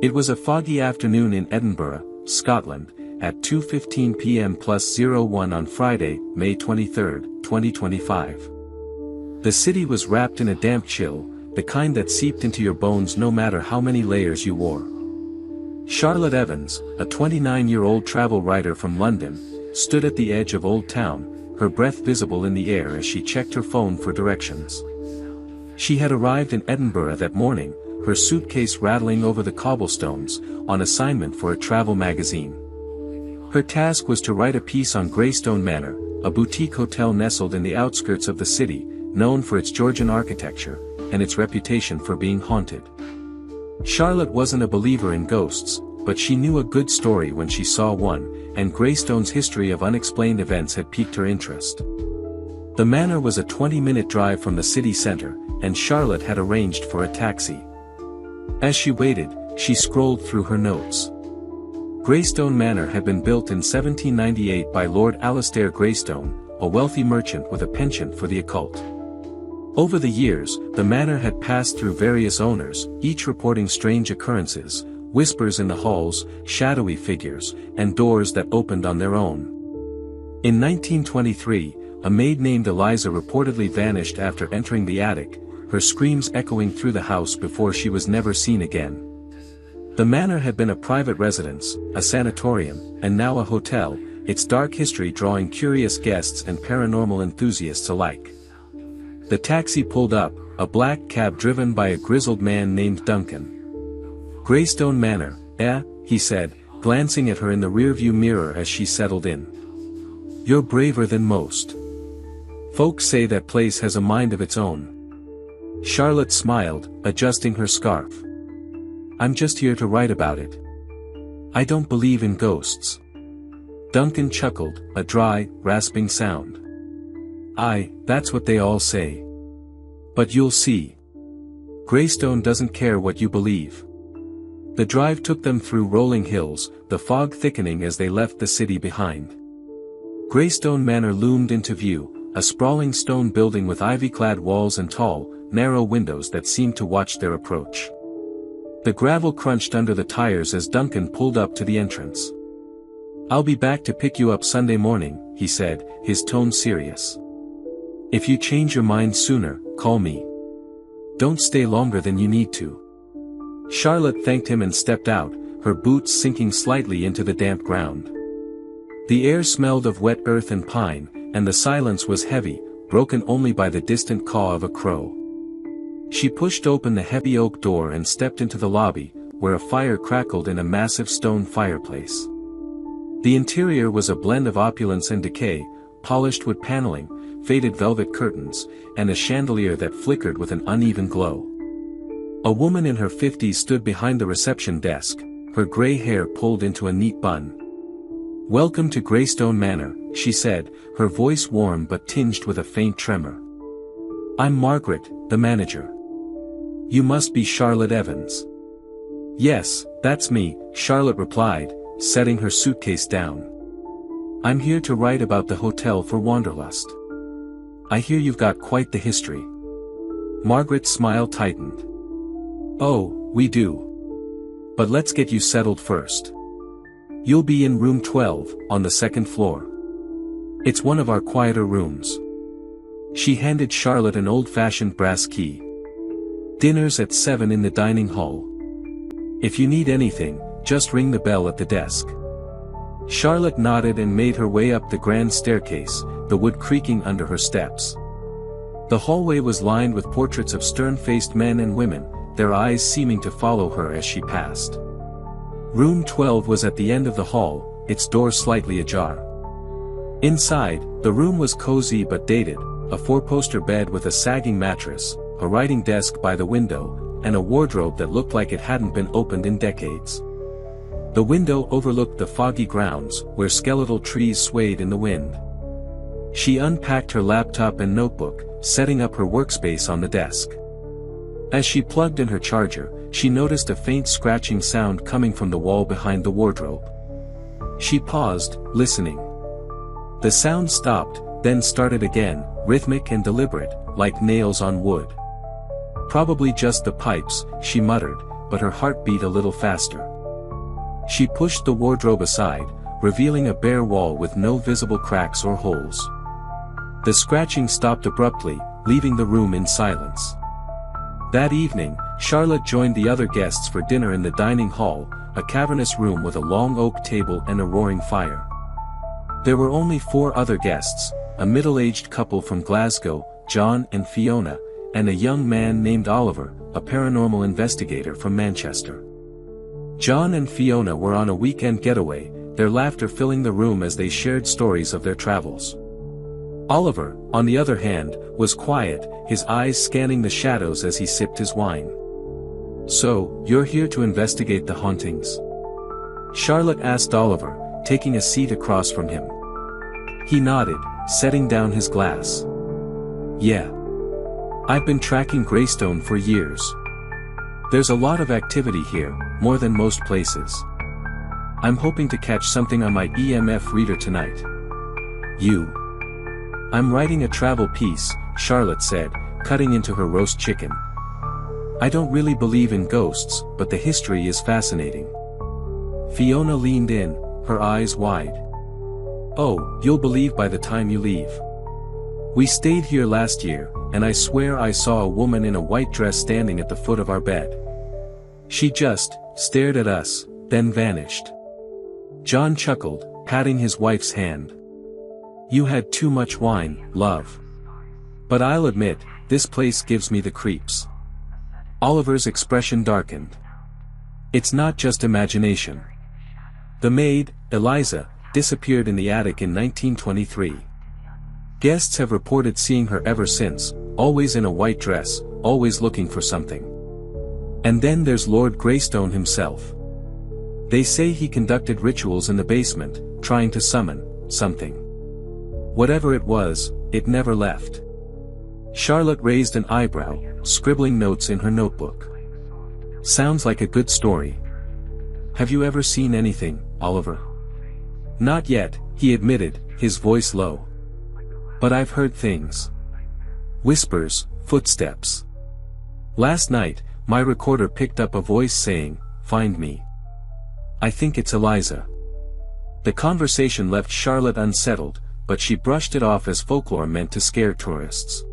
It was a foggy afternoon in Edinburgh, Scotland, at 2:15 p.m. +01 on Friday, May 23, 2025. The city was wrapped in a damp chill, the kind that seeped into your bones no matter how many layers you wore. Charlotte Evans, a 29-year-old travel writer from London, stood at the edge of Old Town, her breath visible in the air as she checked her phone for directions. She had arrived in Edinburgh that morning, her suitcase rattling over the cobblestones, on assignment for a travel magazine. Her task was to write a piece on Greystone Manor, a boutique hotel nestled in the outskirts of the city, known for its Georgian architecture, and its reputation for being haunted. Charlotte wasn't a believer in ghosts, but she knew a good story when she saw one, and Greystone's history of unexplained events had piqued her interest. The manor was a 20-minute drive from the city center, and Charlotte had arranged for a taxi. As she waited, she scrolled through her notes. Greystone Manor had been built in 1798 by Lord Alastair Greystone, a wealthy merchant with a penchant for the occult. Over the years, the manor had passed through various owners, each reporting strange occurrences, whispers in the halls, shadowy figures, and doors that opened on their own. In 1923, a maid named Eliza reportedly vanished after entering the attic, her screams echoing through the house before she was never seen again. The manor had been a private residence, a sanatorium, and now a hotel, its dark history drawing curious guests and paranormal enthusiasts alike. The taxi pulled up, a black cab driven by a grizzled man named Duncan. "Greystone Manor, eh?" he said, glancing at her in the rearview mirror as she settled in. "You're braver than most. Folks say that place has a mind of its own." Charlotte smiled, adjusting her scarf. "I'm just here to write about it. I don't believe in ghosts." Duncan chuckled, a dry, rasping sound. "Aye, that's what they all say. But you'll see. Greystone doesn't care what you believe." The drive took them through rolling hills, the fog thickening as they left the city behind. Greystone Manor loomed into view, a sprawling stone building with ivy-clad walls and tall, narrow windows that seemed to watch their approach. The gravel crunched under the tires as Duncan pulled up to the entrance. "I'll be back to pick you up Sunday morning," he said, his tone serious. "If you change your mind sooner, call me. Don't stay longer than you need to." Charlotte thanked him and stepped out, her boots sinking slightly into the damp ground. The air smelled of wet earth and pine, and the silence was heavy, broken only by the distant caw of a crow. She pushed open the heavy oak door and stepped into the lobby, where a fire crackled in a massive stone fireplace. The interior was a blend of opulence and decay, polished wood paneling, faded velvet curtains, and a chandelier that flickered with an uneven glow. A woman in her 50s stood behind the reception desk, her gray hair pulled into a neat bun. "Welcome to Greystone Manor," she said, her voice warm but tinged with a faint tremor. "I'm Margaret, the manager. You must be Charlotte Evans." "Yes, that's me," Charlotte replied, setting her suitcase down. "I'm here to write about the Hotel for Wanderlust. I hear you've got quite the history." Margaret's smile tightened. "Oh, we do. But let's get you settled first. You'll be in room 12, on the second floor. It's one of our quieter rooms." She handed Charlotte an old-fashioned brass key. "Dinner's at 7 in the dining hall. If you need anything, just ring the bell at the desk." Charlotte nodded and made her way up the grand staircase, the wood creaking under her steps. The hallway was lined with portraits of stern-faced men and women, their eyes seeming to follow her as she passed. Room 12 was at the end of the hall, its door slightly ajar. Inside, the room was cozy but dated, a four-poster bed with a sagging mattress, a writing desk by the window, and a wardrobe that looked like it hadn't been opened in decades. The window overlooked the foggy grounds, where skeletal trees swayed in the wind. She unpacked her laptop and notebook, setting up her workspace on the desk. As she plugged in her charger, she noticed a faint scratching sound coming from the wall behind the wardrobe. She paused, listening. The sound stopped, then started again, rhythmic and deliberate, like nails on wood. "Probably just the pipes," she muttered, but her heart beat a little faster. She pushed the wardrobe aside, revealing a bare wall with no visible cracks or holes. The scratching stopped abruptly, leaving the room in silence. That evening, Charlotte joined the other guests for dinner in the dining hall, a cavernous room with a long oak table and a roaring fire. There were only 4 other guests, a middle-aged couple from Glasgow, John and Fiona, and a young man named Oliver, a paranormal investigator from Manchester. John and Fiona were on a weekend getaway, their laughter filling the room as they shared stories of their travels. Oliver, on the other hand, was quiet, his eyes scanning the shadows as he sipped his wine. "So, you're here to investigate the hauntings?" Charlotte asked Oliver, taking a seat across from him. He nodded, setting down his glass. "Yeah. I've been tracking Greystone for years. There's a lot of activity here, more than most places. I'm hoping to catch something on my EMF reader tonight." "You?" "I'm writing a travel piece," Charlotte said, cutting into her roast chicken. "I don't really believe in ghosts, but the history is fascinating." Fiona leaned in, her eyes wide. "Oh, you'll believe by the time you leave. We stayed here last year, and I swear I saw a woman in a white dress standing at the foot of our bed. She just stared at us, then vanished." John chuckled, patting his wife's hand. "You had too much wine, love. But I'll admit, this place gives me the creeps." Oliver's expression darkened. "It's not just imagination. The maid, Eliza, disappeared in the attic in 1923. Guests have reported seeing her ever since, always in a white dress, always looking for something. And then there's Lord Greystone himself. They say he conducted rituals in the basement, trying to summon something. Whatever it was, it never left." Charlotte raised an eyebrow, scribbling notes in her notebook. "Sounds like a good story. Have you ever seen anything, Oliver?" "Not yet," he admitted, his voice low. "But I've heard things. Whispers, footsteps. Last night, my recorder picked up a voice saying, 'Find me.' I think it's Eliza." The conversation left Charlotte unsettled, but she brushed it off as folklore meant to scare tourists.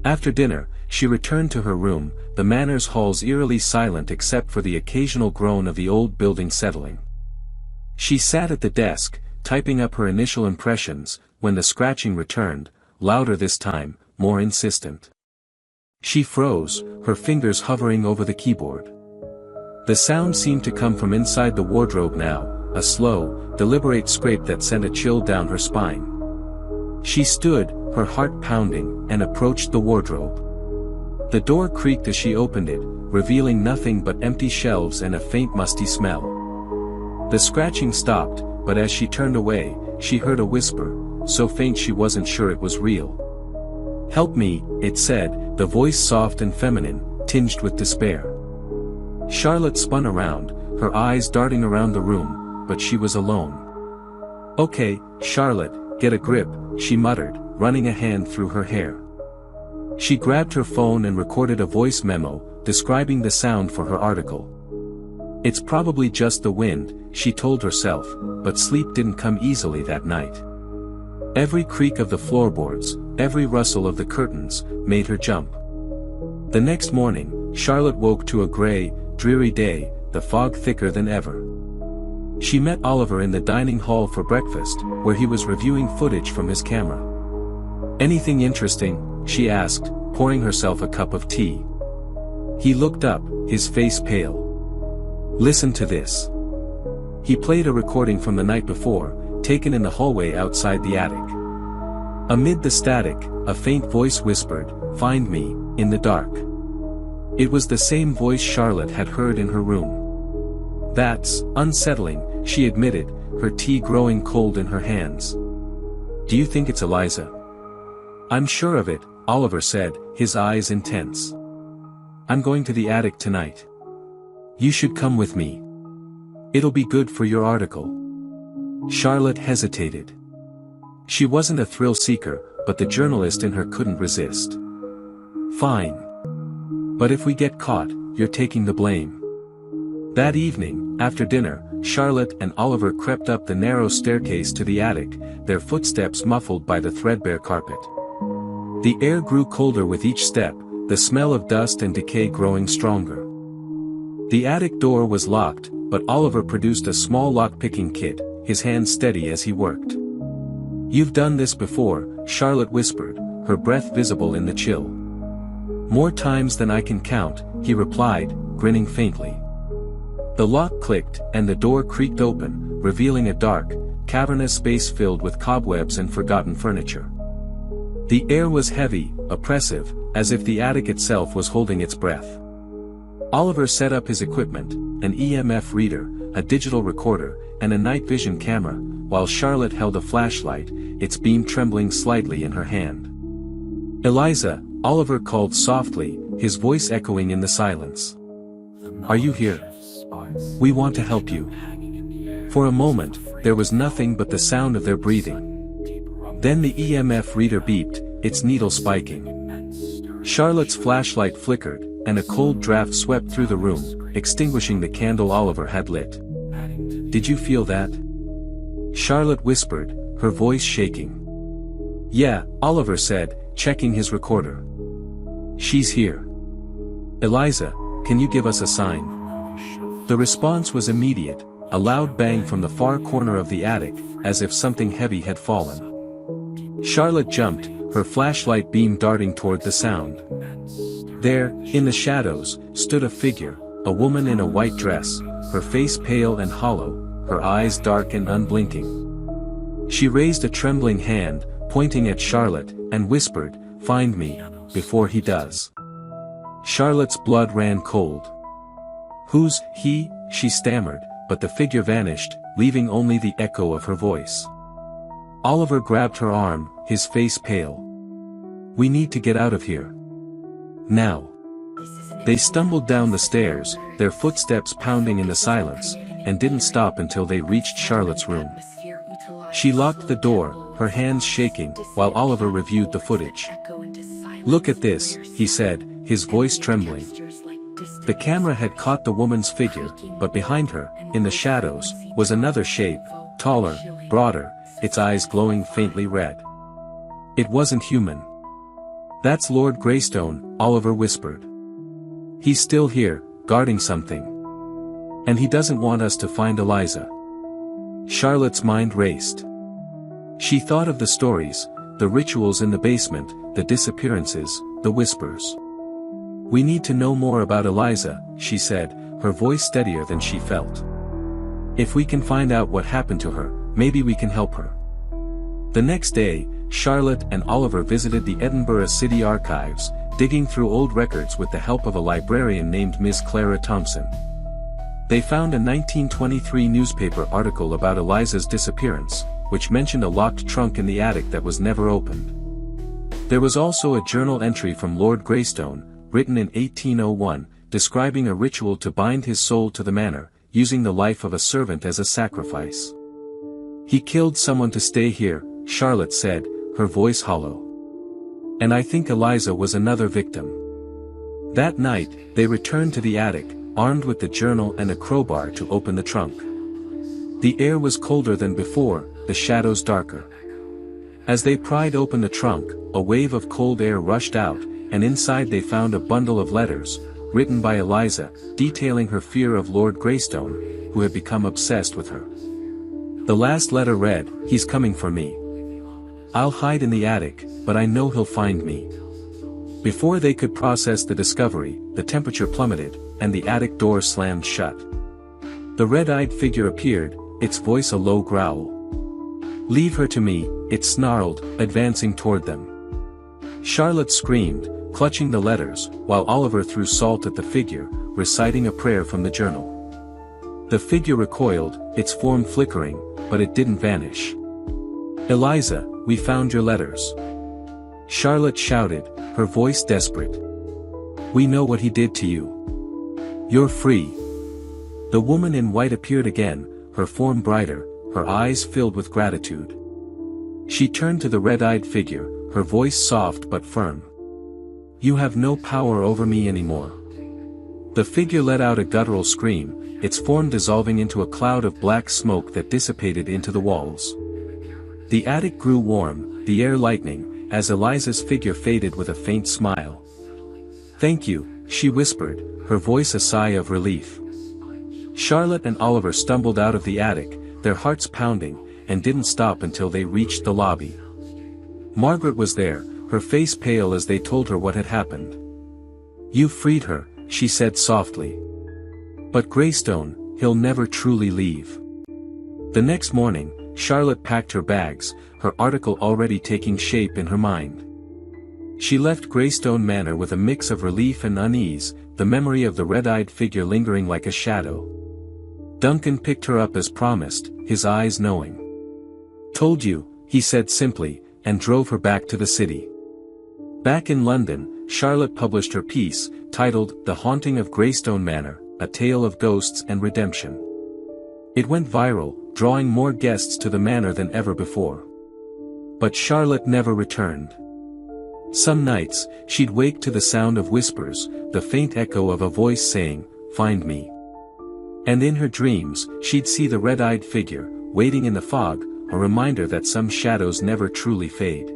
After dinner, she returned to her room, the manor's halls eerily silent except for the occasional groan of the old building settling. She sat at the desk, typing up her initial impressions, when the scratching returned, louder this time, more insistent. She froze, her fingers hovering over the keyboard. The sound seemed to come from inside the wardrobe now, a slow, deliberate scrape that sent a chill down her spine. She stood, her heart pounding, and approached the wardrobe. The door creaked as she opened it, revealing nothing but empty shelves and a faint musty smell. The scratching stopped, but as she turned away, she heard a whisper, so faint she wasn't sure it was real. "Help me," it said, the voice soft and feminine, tinged with despair. Charlotte spun around, her eyes darting around the room, but she was alone. "Okay, Charlotte, get a grip," she muttered, running a hand through her hair. She grabbed her phone and recorded a voice memo, describing the sound for her article. "It's probably just the wind," she told herself, but sleep didn't come easily that night. Every creak of the floorboards, every rustle of the curtains, made her jump. The next morning, Charlotte woke to a gray, dreary day, the fog thicker than ever. She met Oliver in the dining hall for breakfast, where he was reviewing footage from his camera. "Anything interesting?" she asked, pouring herself a cup of tea. He looked up, his face pale. "Listen to this." He played a recording from the night before, taken in the hallway outside the attic. Amid the static, a faint voice whispered, "Find me, in the dark." It was the same voice Charlotte had heard in her room. "That's unsettling," she admitted, her tea growing cold in her hands. "Do you think it's Eliza?" "I'm sure of it," Oliver said, his eyes intense. "I'm going to the attic tonight. You should come with me. It'll be good for your article." Charlotte hesitated. She wasn't a thrill seeker, but the journalist in her couldn't resist. "Fine. But if we get caught, you're taking the blame." That evening, after dinner, Charlotte and Oliver crept up the narrow staircase to the attic, their footsteps muffled by the threadbare carpet. The air grew colder with each step, the smell of dust and decay growing stronger. The attic door was locked, but Oliver produced a small lock-picking kit, his hands steady as he worked. "You've done this before," Charlotte whispered, her breath visible in the chill. "More times than I can count," he replied, grinning faintly. The lock clicked, and the door creaked open, revealing a dark, cavernous space filled with cobwebs and forgotten furniture. The air was heavy, oppressive, as if the attic itself was holding its breath. Oliver set up his equipment, an EMF reader, a digital recorder, and a night vision camera, while Charlotte held a flashlight, its beam trembling slightly in her hand. "Eliza," Oliver called softly, his voice echoing in the silence. "Are you here? We want to help you." For a moment, there was nothing but the sound of their breathing. Then the EMF reader beeped, its needle spiking. Charlotte's flashlight flickered, and a cold draft swept through the room, extinguishing the candle Oliver had lit. "Did you feel that?" Charlotte whispered, her voice shaking. "Yeah," Oliver said, checking his recorder. "She's here. Eliza, can you give us a sign?" The response was immediate, a loud bang from the far corner of the attic, as if something heavy had fallen. Charlotte jumped, her flashlight beam darting toward the sound. There, in the shadows, stood a figure, a woman in a white dress, her face pale and hollow, her eyes dark and unblinking. She raised a trembling hand, pointing at Charlotte, and whispered, "Find me, before he does." Charlotte's blood ran cold. "Who's he?" she stammered, but the figure vanished, leaving only the echo of her voice. Oliver grabbed her arm, his face pale. "We need to get out of here. Now." They stumbled down the stairs, their footsteps pounding in the silence, and didn't stop until they reached Charlotte's room. She locked the door, her hands shaking, while Oliver reviewed the footage. "Look at this," he said, his voice trembling. The camera had caught the woman's figure, but behind her, in the shadows, was another shape, taller, broader, its eyes glowing faintly red. It wasn't human. "That's Lord Greystone," Oliver whispered. "He's still here, guarding something. And he doesn't want us to find Eliza." Charlotte's mind raced. She thought of the stories, the rituals in the basement, the disappearances, the whispers. "We need to know more about Eliza," she said, her voice steadier than she felt. "If we can find out what happened to her, maybe we can help her." The next day, Charlotte and Oliver visited the Edinburgh City Archives, digging through old records with the help of a librarian named Miss Clara Thompson. They found a 1923 newspaper article about Eliza's disappearance, which mentioned a locked trunk in the attic that was never opened. There was also a journal entry from Lord Greystone, written in 1801, describing a ritual to bind his soul to the manor, using the life of a servant as a sacrifice. "He killed someone to stay here," Charlotte said, her voice hollow. "And I think Eliza was another victim." That night, they returned to the attic, armed with the journal and a crowbar to open the trunk. The air was colder than before, the shadows darker. As they pried open the trunk, a wave of cold air rushed out, and inside they found a bundle of letters, written by Eliza, detailing her fear of Lord Greystone, who had become obsessed with her. The last letter read, "He's coming for me. I'll hide in the attic, but I know he'll find me." Before they could process the discovery, the temperature plummeted, and the attic door slammed shut. The red-eyed figure appeared, its voice a low growl. "Leave her to me," it snarled, advancing toward them. Charlotte screamed, clutching the letters, while Oliver threw salt at the figure, reciting a prayer from the journal. The figure recoiled, its form flickering, but it didn't vanish. "Eliza, we found your letters," Charlotte shouted, her voice desperate. "We know what he did to you. You're free." The woman in white appeared again, her form brighter, her eyes filled with gratitude. She turned to the red-eyed figure, her voice soft but firm. "You have no power over me anymore." The figure let out a guttural scream, its form dissolving into a cloud of black smoke that dissipated into the walls. The attic grew warm, the air lightening, as Eliza's figure faded with a faint smile. "Thank you," she whispered, her voice a sigh of relief. Charlotte and Oliver stumbled out of the attic, their hearts pounding, and didn't stop until they reached the lobby. Margaret was there, her face pale as they told her what had happened. "You freed her," she said softly. "But Greystone, he'll never truly leave." The next morning, Charlotte packed her bags, her article already taking shape in her mind. She left Greystone Manor with a mix of relief and unease, the memory of the red-eyed figure lingering like a shadow. Duncan picked her up as promised, his eyes knowing. "Told you," he said simply, and drove her back to the city. Back in London, Charlotte published her piece, titled The Haunting of Greystone Manor, A Tale of Ghosts and Redemption. It went viral, drawing more guests to the manor than ever before. But Charlotte never returned. Some nights, she'd wake to the sound of whispers, the faint echo of a voice saying, "Find me." And in her dreams, she'd see the red-eyed figure, waiting in the fog, a reminder that some shadows never truly fade.